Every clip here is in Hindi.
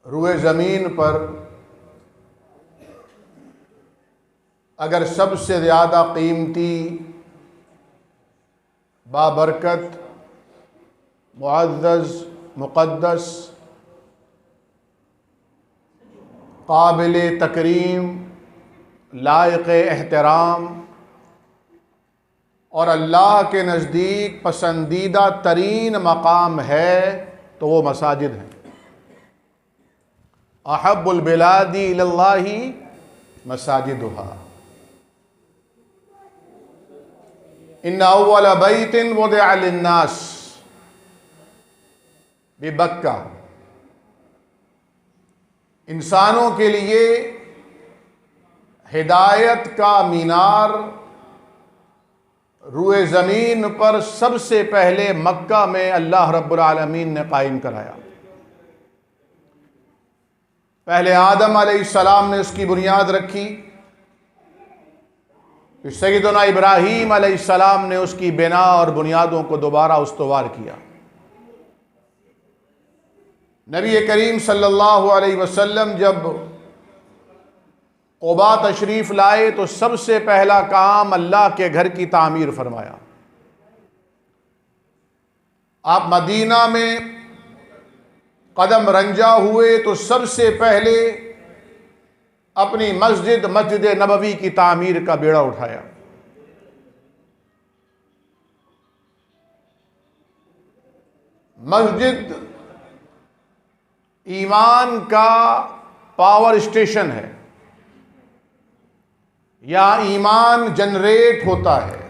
रुए ज़मीन पर अगर सबसे ज़्यादा कीमती, बाबरकत, मुअज़्ज़ज़, मुक़द्दस, काबिल तकरीम, लायक़ एहतराम और अल्लाह के नज़दीक पसंदीदा तरीन मकाम है तो वो मसाजिद हैं। अहब्बुल बिलादी इलल्लाहि मसाजिदुहा। इन्ना अव्वल बैतिन वुदिअ लिन्नास बिबक्का। इंसानों के लिए हिदायत का मीनार रुए ज़मीन पर सबसे पहले मक्का में अल्लाह रब्बुल आलमीन ने कायम कराया। पहले आदम अलैहिस्सलाम ने उसकी बुनियाद रखी, फिर सैयदना इब्राहीम अलैहिस्सलाम ने उसकी बिना और बुनियादों को दोबारा उस्तवार किया। नबी करीम सल्लल्लाहु अलैहि वसल्लम जब क़ुबा तशरीफ़ लाए तो सबसे पहला काम अल्लाह के घर की तामीर फरमाया। आप मदीना में कदम रंजा हुए तो सबसे पहले अपनी मस्जिद नबवी की तामीर का बेड़ा उठाया। मस्जिद ईमान का पावर स्टेशन है, या ईमान जनरेट होता है।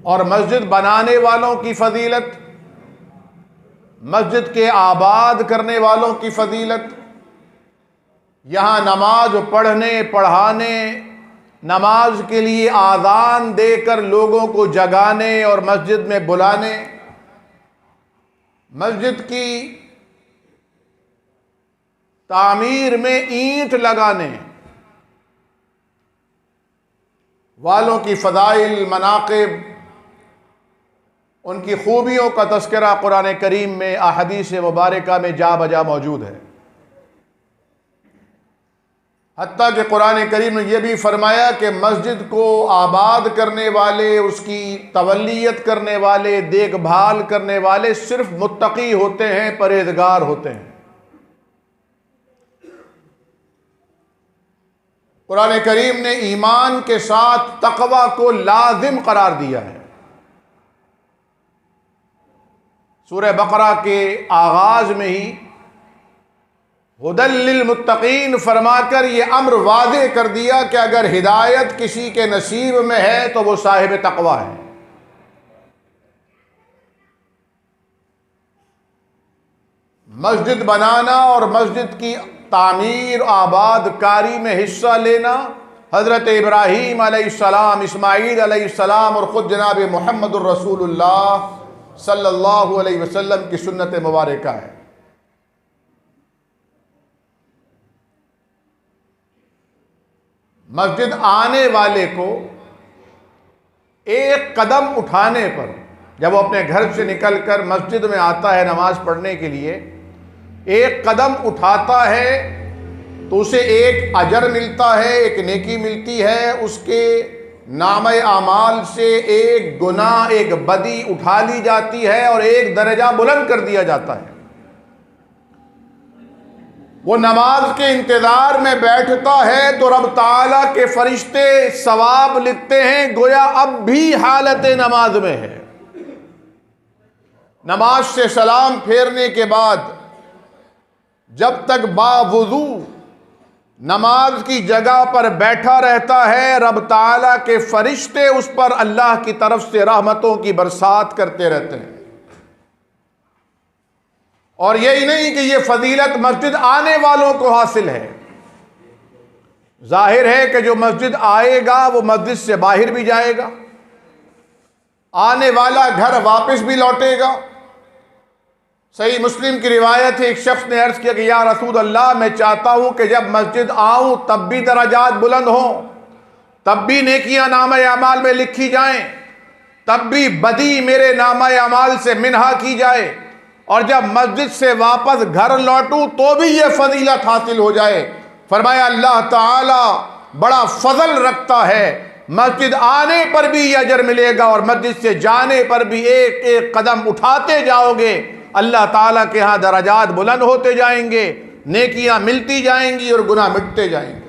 और मस्जिद बनाने वालों की फजीलत, मस्जिद के आबाद करने वालों की फजीलत, यहाँ नमाज पढ़ने पढ़ाने, नमाज के लिए आज़ान देकर लोगों को जगाने और मस्जिद में बुलाने, मस्जिद की तामीर में ईंट लगाने वालों की फ़ज़ाइल, मनाक़िब, उनकी खूबियों का तज़किरा कुरान करीम में, अहादीस मुबारका में जा बजा मौजूद है। हत्ता कि कुरान करीम ने यह भी फरमाया कि मस्जिद को आबाद करने वाले, उसकी तवल्लियत करने वाले, देखभाल करने वाले सिर्फ मुत्तकी होते हैं, परहेज़गार होते हैं। कुरान करीम ने ईमान के साथ तक़वा को लाजिम करार दिया है। सूरह बकरा के आगाज में ही हुदल लिल मुत्तकीन फरमाकर ये अम्र वाज़े कर दिया कि अगर हिदायत किसी के नसीब में है तो वो साहिब तक़वा है। मस्जिद बनाना और मस्जिद की तामीर आबादकारी में हिस्सा लेना हज़रत इब्राहीम अलैहिस्सलाम, इस्माईल अलैहिस्सलाम और ख़ुद जनाब मुहम्मदुर रसूलुल्लाह सल्लल्लाहु अलैहि वसल्लम की सुन्नत मुबारका है। मस्जिद आने वाले को एक कदम उठाने पर, जब वो अपने घर से निकलकर मस्जिद में आता है नमाज पढ़ने के लिए, एक कदम उठाता है तो उसे एक अजर मिलता है, एक नेकी मिलती है। उसके नामे आमाल से एक गुनाह, एक बदी उठा ली जाती है और एक दर्जा बुलंद कर दिया जाता है। वो नमाज के इंतजार में बैठता है तो रब ताला के फरिश्ते सवाब लिखते हैं गोया अब भी हालत नमाज में है। नमाज से सलाम फेरने के बाद जब तक बावुज़ू नमाज की जगह पर बैठा रहता है, रब ताला के फरिश्ते उस पर अल्लाह की तरफ से रहमतों की बरसात करते रहते हैं। और यही नहीं कि ये फजीलत मस्जिद आने वालों को हासिल है, जाहिर है कि जो मस्जिद आएगा वो मस्जिद से बाहर भी जाएगा, आने वाला घर वापस भी लौटेगा। सही मुस्लिम की रिवायत है, एक शख्स ने अर्ज़ किया कि या रसूल अल्लाह, मैं चाहता हूँ कि जब मस्जिद आऊँ तब भी दराजात बुलंद हों, तब भी नेकियां नामे अमाल में लिखी जाएं, तब भी बदी मेरे नामा अमाल से मिन्हा की जाए, और जब मस्जिद से वापस घर लौटूं तो भी ये फजीलत हासिल हो जाए। फरमाया अल्लाह ताला बड़ा फजल रखता है, मस्जिद आने पर भी ये अजर मिलेगा और मस्जिद से जाने पर भी एक एक कदम उठाते जाओगे, अल्लाह ताला के यहाँ दराजात बुलंद होते जाएंगे, नेकियां मिलती जाएंगी और गुनाह मिटते जाएंगे।